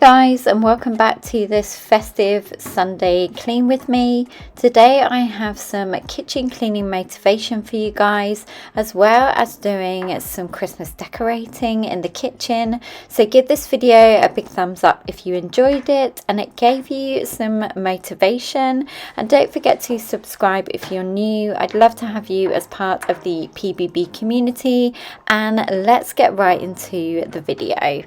guys, and welcome back to this festive Sunday clean with me. Today I have some kitchen cleaning motivation for you guys, as well as doing some Christmas decorating in the kitchen. So give this video a big thumbs up if you enjoyed it and it gave you some motivation, and don't forget to subscribe if you're new. I'd love to have you as part of the PBB community, and let's get right into the video.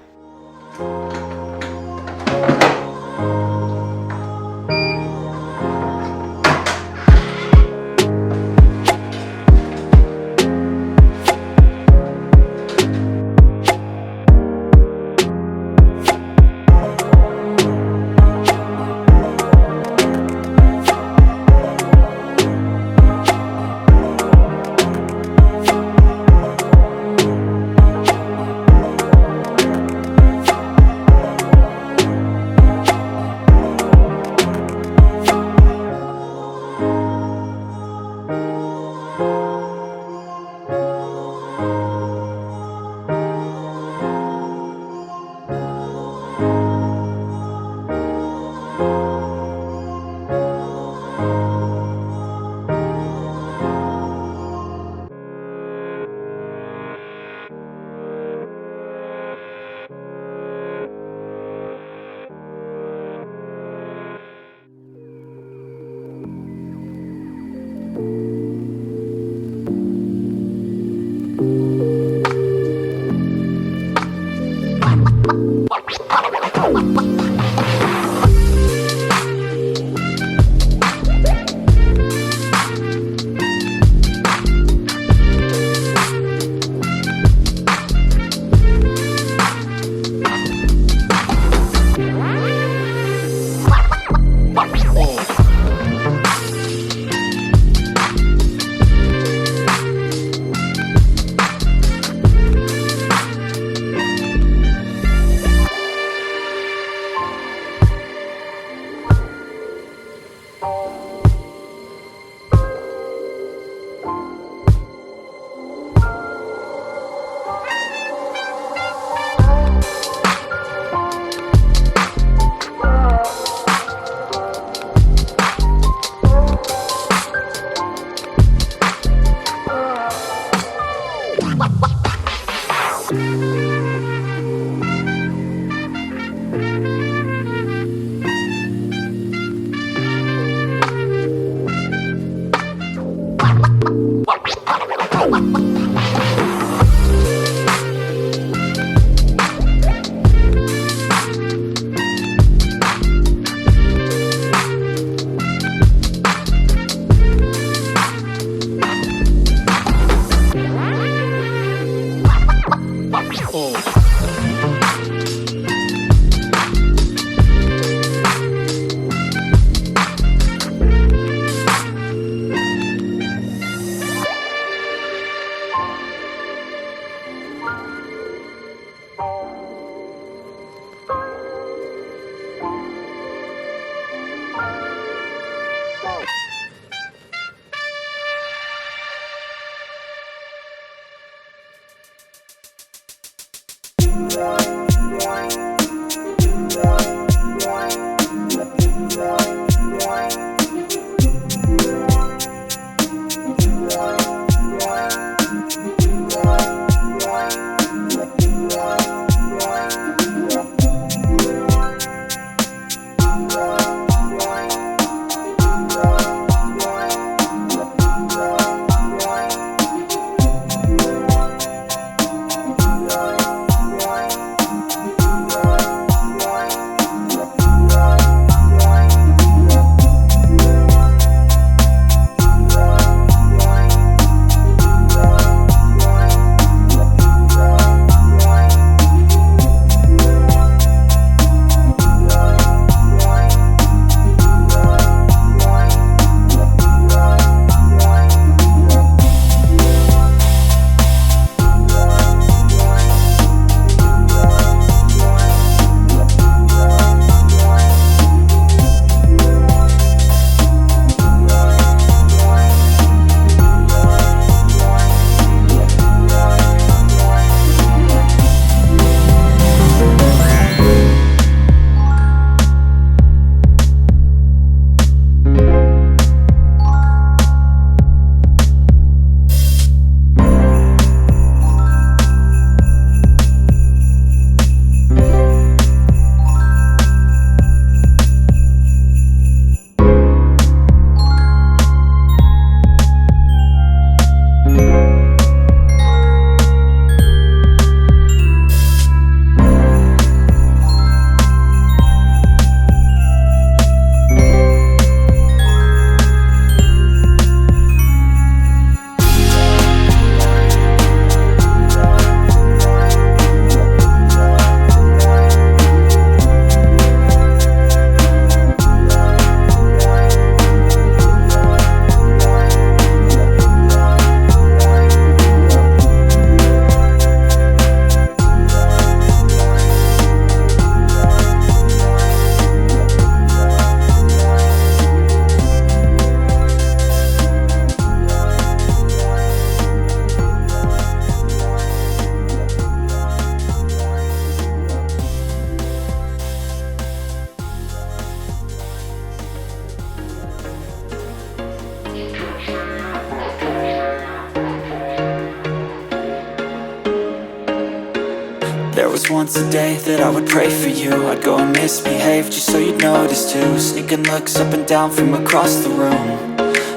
was once a day that I would pray for you. I'd go and misbehave just so you'd notice too. Sneaking looks up and down from across the room.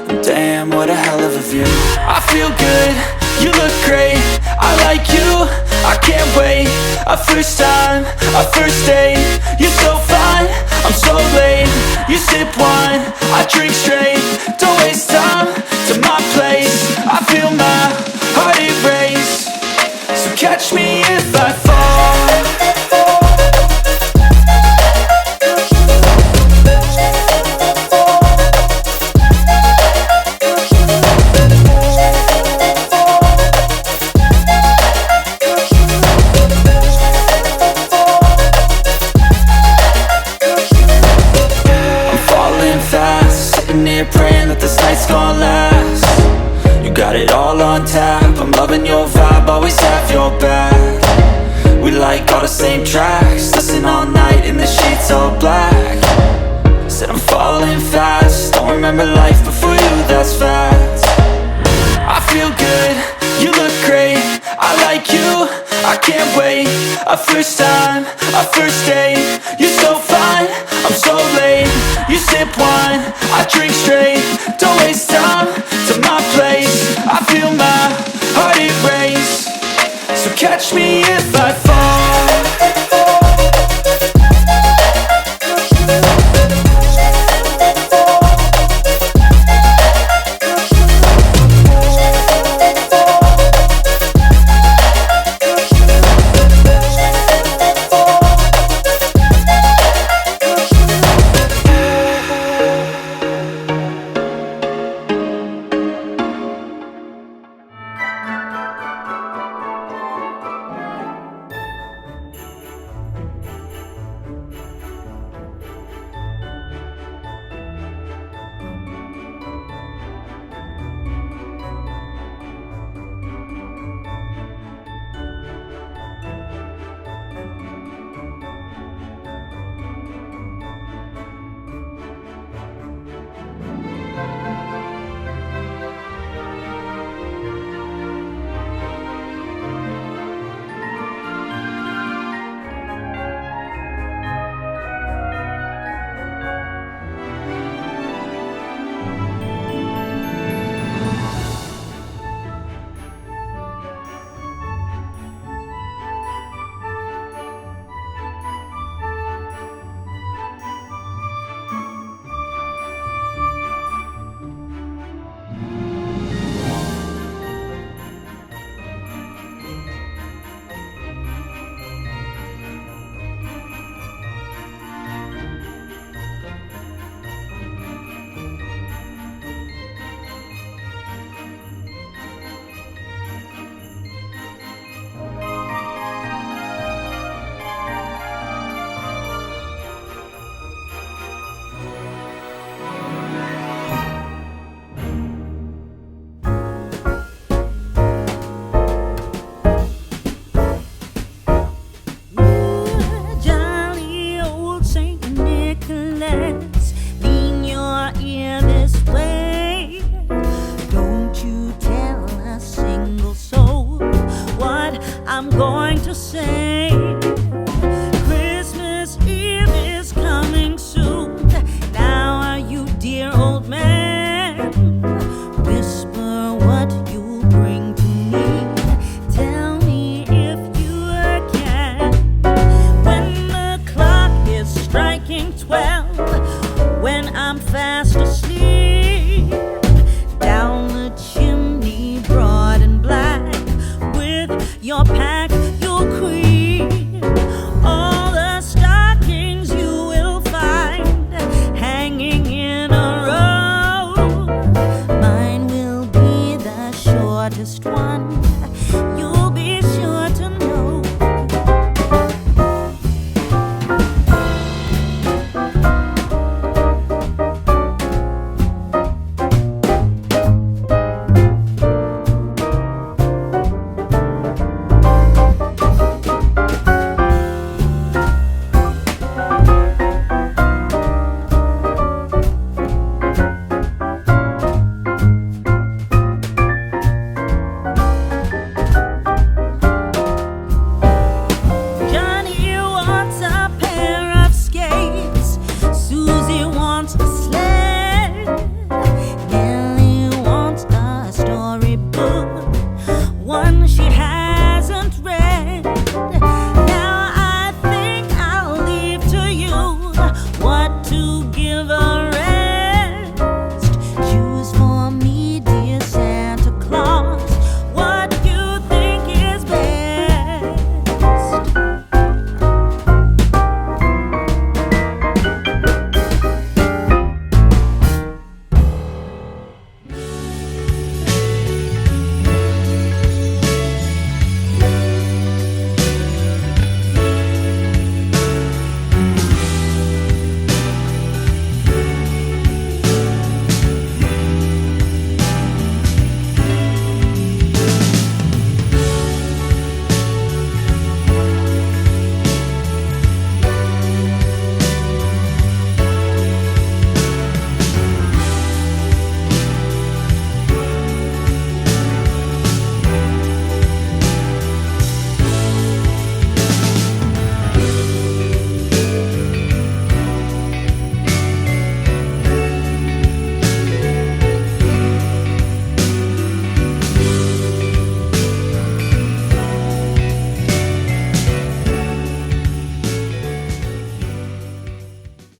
And damn, what a hell of a view. I feel good, you look great, I like you, I can't wait. A first time, a first date, you're so fine, I'm so late. You sip wine, I drink straight. Don't waste time to my place. I feel my heart erase. So catch me if I fall. Praying that this night's gonna last. You got it all on tap, I'm loving your vibe, always have your back. We like all the same tracks, listen all night in the sheets all black. Said I'm falling fast, don't remember life before you, that's fact. I feel good, you look great, I like you, I can't wait. A first time, a first date, you're so fine, I'm so late. You sip wine, I drink straight. Don't waste time to my place. I feel my heart erase. So catch me if I fall. I'm going to say Christmas Eve is coming soon. Now are you, dear old man? Whisper what you'll bring to me. Tell me if you can. When the clock is striking 12, when I'm fast asleep, down the chimney broad and black, your pack, you'll creep. All the stockings you will find hanging in a row. Mine will be the shortest one.